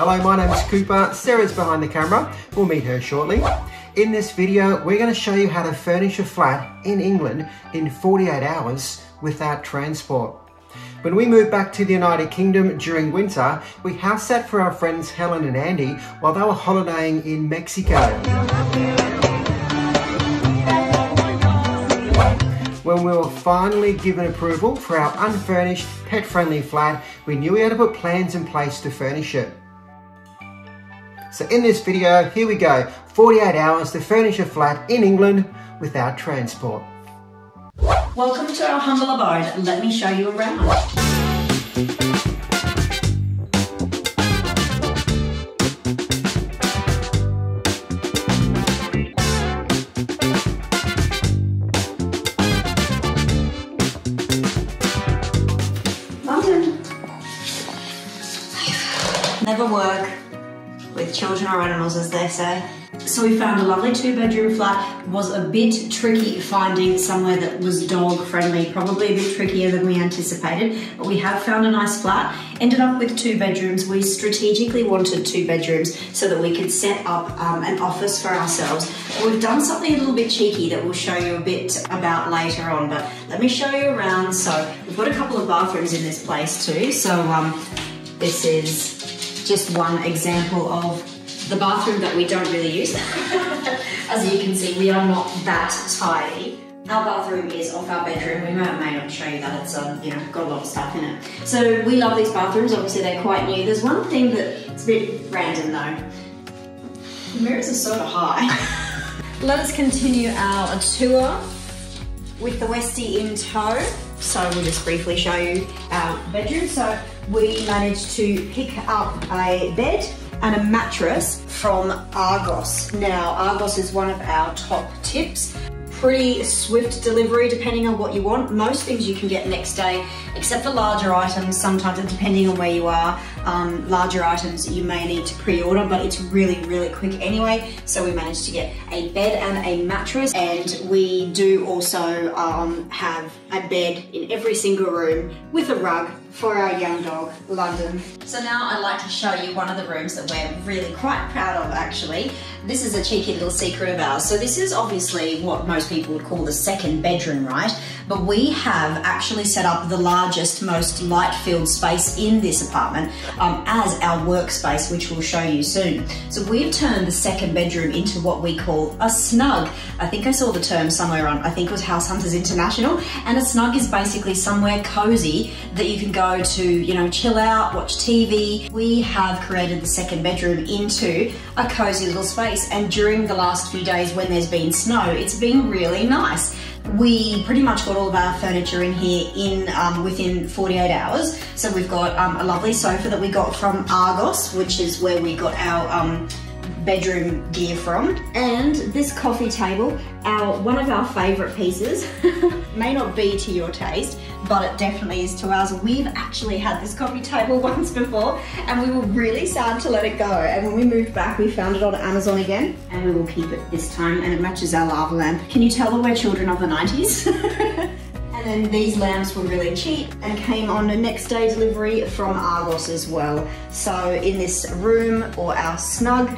Hello, my name is Cooper. Sarah's behind the camera. We'll meet her shortly. In this video, we're going to show you how to furnish a flat in England in 48 hours without transport. When we moved back to the United Kingdom during winter, we house sat for our friends Helen and Andy while they were holidaying in Mexico. When we were finally given approval for our unfurnished, pet-friendly flat, we knew we had to put plans in place to furnish it. So in this video, here we go, 48 hours to furnish a flat in England without transport. Welcome to our humble abode. Let me show you around. London. Never work with children or animals, as they say. So we found a lovely 2-bedroom flat. It was a bit tricky finding somewhere that was dog friendly, probably a bit trickier than we anticipated, but we have found a nice flat. Ended up with 2 bedrooms. We strategically wanted 2 bedrooms so that we could set up an office for ourselves. We've done something a little bit cheeky that we'll show you a bit about later on, but let me show you around. So we've got a couple of bathrooms in this place too. So this is just one example of the bathroom that we don't really use. As you can see, we are not that tidy. Our bathroom is off our bedroom. We may not show you that. It's got a lot of stuff in it. So we love these bathrooms. Obviously, they're quite new. There's one thing that's a bit random though. The mirrors are sort of high. Let us continue our tour with the Westie in tow. So we'll just briefly show you our bedroom. So we managed to pick up a bed and a mattress from Argos. Now, Argos is one of our top tips. Pretty swift delivery depending on what you want. Most things you can get next day, except for larger items. Sometimes, depending on where you are, larger items you may need to pre-order, but it's really, really quick anyway. So we managed to get a bed and a mattress, and we do also have a bed in every single room with a rug for our young dog, London. So now I'd like to show you one of the rooms that we're really quite proud of, actually. This is a cheeky little secret of ours. So this is obviously what most people would call the second bedroom, right? But we have actually set up the largest, most light-filled space in this apartment as our workspace, which we'll show you soon. So we've turned the second bedroom into what we call a snug. I think I saw the term somewhere on, I think it was House Hunters International, and a snug is basically somewhere cozy that you can go to, chill out, watch TV. We have created the second bedroom into a cozy little space, and during the last few days when there's been snow, it's been really nice. We pretty much got all of our furniture in here within 48 hours. So we've got a lovely sofa that we got from Argos, which is where we got our bedroom gear from, and this coffee table, one of our favourite pieces. May not be to your taste, but it definitely is to ours. We've actually had this coffee table once before, and we were really sad to let it go, and when we moved back we found it on Amazon again, and we will keep it this time, and it matches our lava lamp. Can you tell that we're children of the 90s? And then these lamps were really cheap and came on a next day delivery from Argos as well. So in this room, or our snug,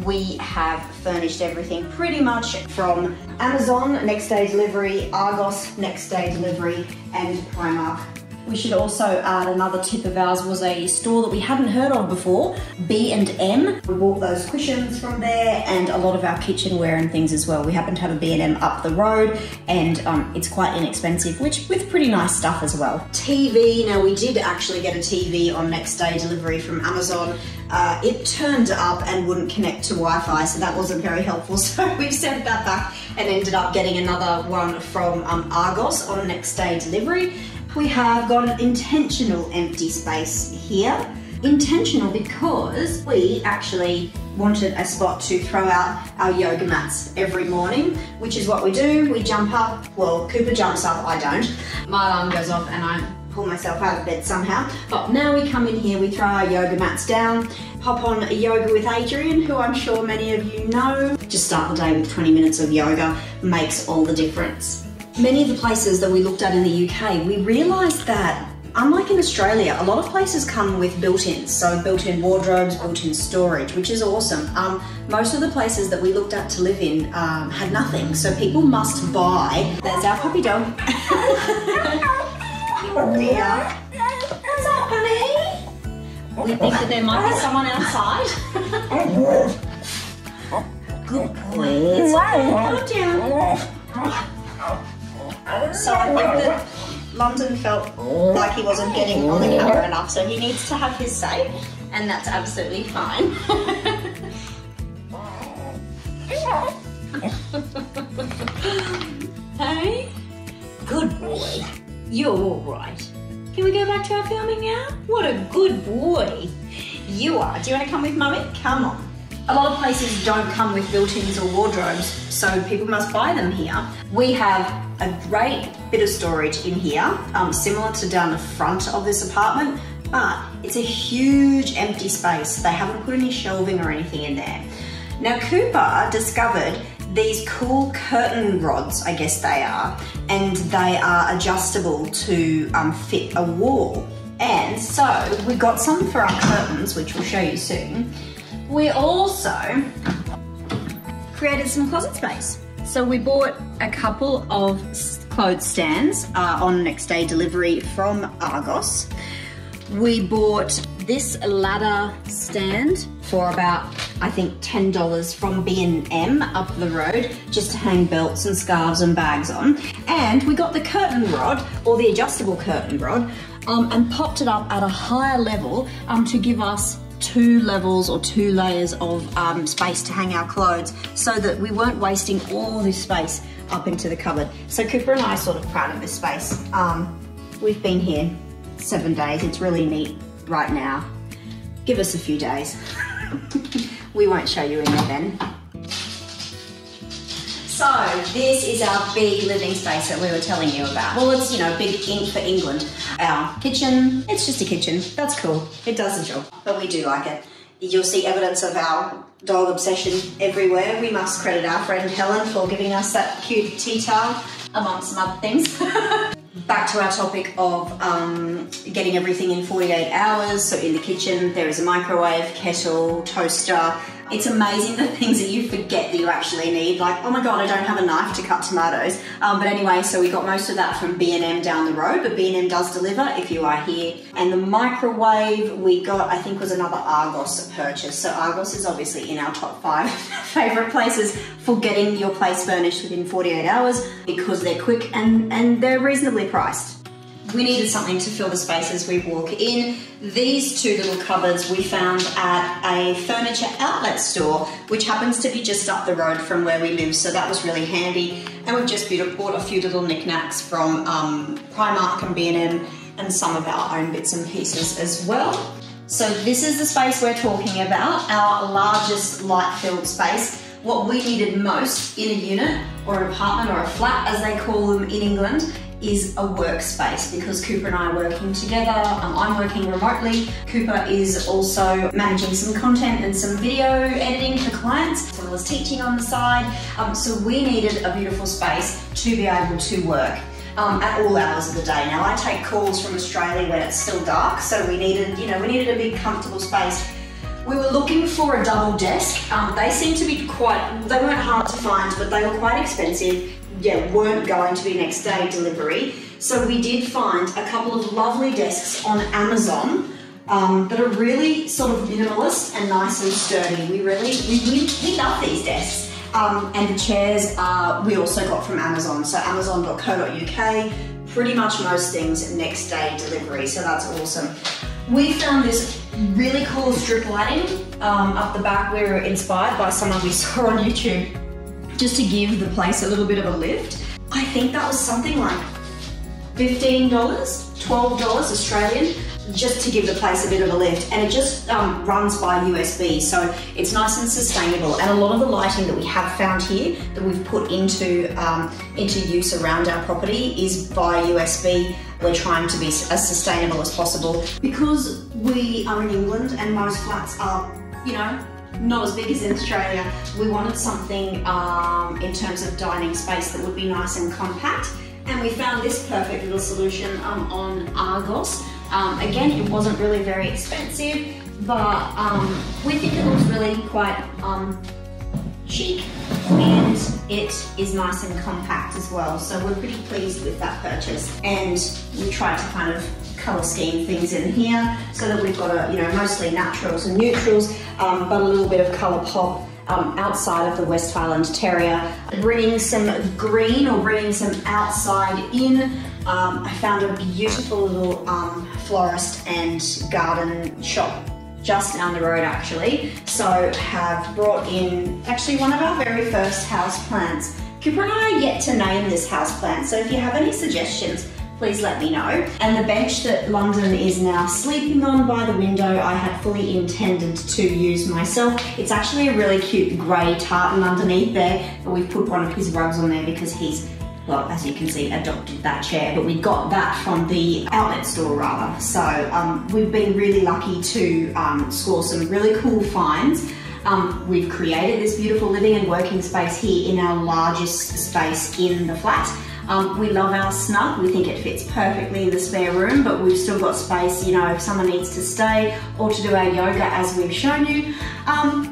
we have furnished everything pretty much from Amazon, next day delivery, Argos, next day delivery, and Primark. We should also add another tip of ours was a store that we hadn't heard of before, B&M. We bought those cushions from there and a lot of our kitchenware and things as well. We happen to have a B&M up the road, and it's quite inexpensive, with pretty nice stuff as well. TV, now we did actually get a TV on next day delivery from Amazon. It turned up and wouldn't connect to Wi-Fi, so that wasn't very helpful. So we sent that back and ended up getting another one from Argos on next day delivery. We have got an intentional empty space here. Intentional because we actually wanted a spot to throw out our yoga mats every morning, which is what we do. We jump up, well, Cooper jumps up, I don't. My alarm goes off and I pull myself out of bed somehow. But now we come in here, we throw our yoga mats down, hop on a yoga with Adrian, who I'm sure many of you know. Just start the day with 20 minutes of yoga makes all the difference. Many of the places that we looked at in the UK, we realised that unlike in Australia, a lot of places come with built-ins, so built-in wardrobes, built-in storage, which is awesome. Most of the places that we looked at to live in had nothing, so people must buy. There's our puppy dog. Yeah. What's up, honey? We think that there might be someone outside. Good boy. It's okay. Calm down. So I think that London felt like he wasn't getting on the camera enough, so he needs to have his say, and that's absolutely fine. Hey? Good boy. You're all right. Can we go back to our filming now? What a good boy you are. Do you want to come with Mummy? Come on. A lot of places don't come with built-ins or wardrobes, so people must buy them here. We have a great bit of storage in here, similar to down the front of this apartment, but it's a huge empty space. They haven't put any shelving or anything in there. Now, Cooper discovered these cool curtain rods, I guess they are, and they are adjustable to fit a wall. And so we got some for our curtains, which we'll show you soon. We also created some closet space. So we bought a couple of clothes stands on next day delivery from Argos. We bought this ladder stand for about, I think, $10 from B&M up the road, just to hang belts and scarves and bags on. And we got the curtain rod, or the adjustable curtain rod, and popped it up at a higher level to give us 2 levels or 2 layers of space to hang our clothes, so that we weren't wasting all this space up into the cupboard. So Cooper and I are sort of proud of this space. We've been here 7 days. It's really neat right now. Give us a few days. We won't show you in there then. So this is our big living space that we were telling you about. Well, it's, you know, big for England. Our kitchen, it's just a kitchen. That's cool. It does the job, but we do like it. You'll see evidence of our dog obsession everywhere. We must credit our friend Helen for giving us that cute tea towel, amongst some other things. Back to our topic of getting everything in 48 hours. So in the kitchen, there is a microwave, kettle, toaster. It's amazing the things that you forget that you actually need. Like, oh my God, I don't have a knife to cut tomatoes. But anyway, so we got most of that from B&M down the road, but B&M does deliver if you are here. And the microwave we got, I think, was another Argos purchase. So Argos is obviously in our top 5 favorite places for getting your place furnished within 48 hours because they're quick and they're reasonably priced. We needed something to fill the space as we walk in. These 2 little cupboards we found at a furniture outlet store, which happens to be just up the road from where we live, so that was really handy. And we've just bought a few little knickknacks from Primark and B&M and some of our own bits and pieces as well. So this is the space we're talking about, our largest light-filled space. What we needed most in a unit or an apartment or a flat, as they call them in England, is a workspace, because Cooper and I are working together. I'm working remotely. Cooper is also managing some content and some video editing for clients, as well as teaching on the side. So we needed a beautiful space to be able to work at all hours of the day. Now, I take calls from Australia when it's still dark, so we needed, you know, we needed a big comfortable space. We were looking for a double desk. They seemed to be they weren't hard to find, but they were quite expensive. Yeah, weren't going to be next day delivery. So we did find a couple of lovely desks on Amazon that are really sort of minimalist and nice and sturdy. We love these desks. And the chairs we also got from Amazon. So amazon.co.uk, pretty much most things next day delivery. So that's awesome. We found this really cool strip lighting up the back. We were inspired by someone we saw on YouTube, just to give the place a little bit of a lift. I think that was something like $15, $12 Australian, just to give the place a bit of a lift. And it just runs by USB, so it's nice and sustainable. And a lot of the lighting that we have found here, that we've put into use around our property, is by USB. We're trying to be as sustainable as possible. Because we are in England and most flats are, you know, not as big as in Australia, we wanted something in terms of dining space that would be nice and compact. And we found this perfect little solution on Argos. Again, it wasn't really very expensive, but we think it looks really quite chic, and it is nice and compact as well. So we're pretty pleased with that purchase. And we tried to kind of colour scheme things in here so that we've got mostly naturals and neutrals, but a little bit of colour pop outside of the West Highland Terrier. Bringing some green, or bringing some outside in. I found a beautiful little florist and garden shop just down the road actually. So have brought in actually one of our very first house plants. Cooper and I are yet to name this house plant, so if you have any suggestions, please let me know. And the bench that London is now sleeping on by the window, I had fully intended to use myself. It's actually a really cute grey tartan underneath there, but we've put one of his rugs on there because he's, well, as you can see, adopted that chair, but we got that from the outlet store rather. So we've been really lucky to score some really cool finds. We've created this beautiful living and working space here in our largest space in the flat. We love our snug. We think it fits perfectly in the spare room, but we've still got space, if someone needs to stay or to do our yoga as we've shown you.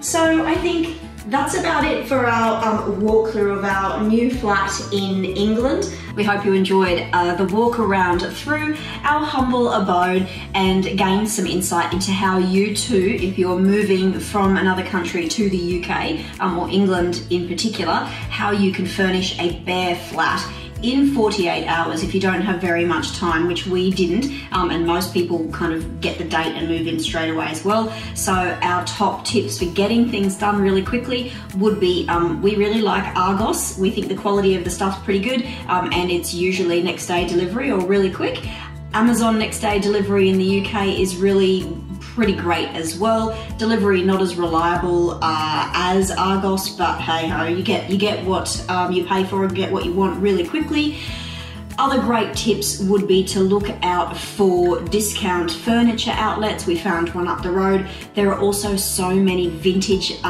So I think that's about it for our walkthrough of our new flat in England. We hope you enjoyed the walk around through our humble abode and gained some insight into how you too, if you're moving from another country to the UK, or England in particular, how you can furnish a bare flat in 48 hours if you don't have very much time, which we didn't, and most people kind of get the date and move in straight away as well. So our top tips for getting things done really quickly would be, we really like Argos. We think the quality of the stuff's pretty good, and it's usually next day delivery or really quick. Amazon next day delivery in the UK is really pretty great as well. Delivery not as reliable as Argos, but hey ho, you get what you pay for and get what you want really quickly. Other great tips would be to look out for discount furniture outlets. We found one up the road. There are also so many vintage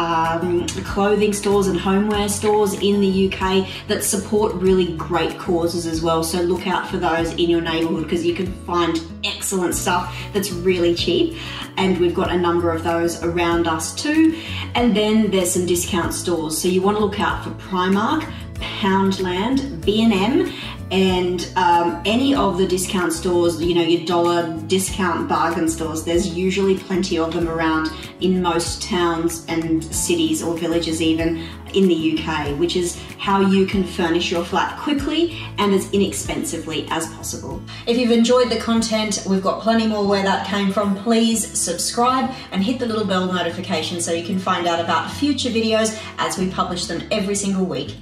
clothing stores and homeware stores in the UK that support really great causes as well. So look out for those in your neighbourhood because you can find excellent stuff that's really cheap. And we've got a number of those around us too. And then there's some discount stores. So you want to look out for Primark, Poundland, B&M, and any of the discount stores, your dollar discount bargain stores. There's usually plenty of them around in most towns and cities or villages even in the UK, which is how you can furnish your flat quickly and as inexpensively as possible. If you've enjoyed the content, we've got plenty more where that came from. Please subscribe and hit the little bell notification so you can find out about future videos as we publish them every single week.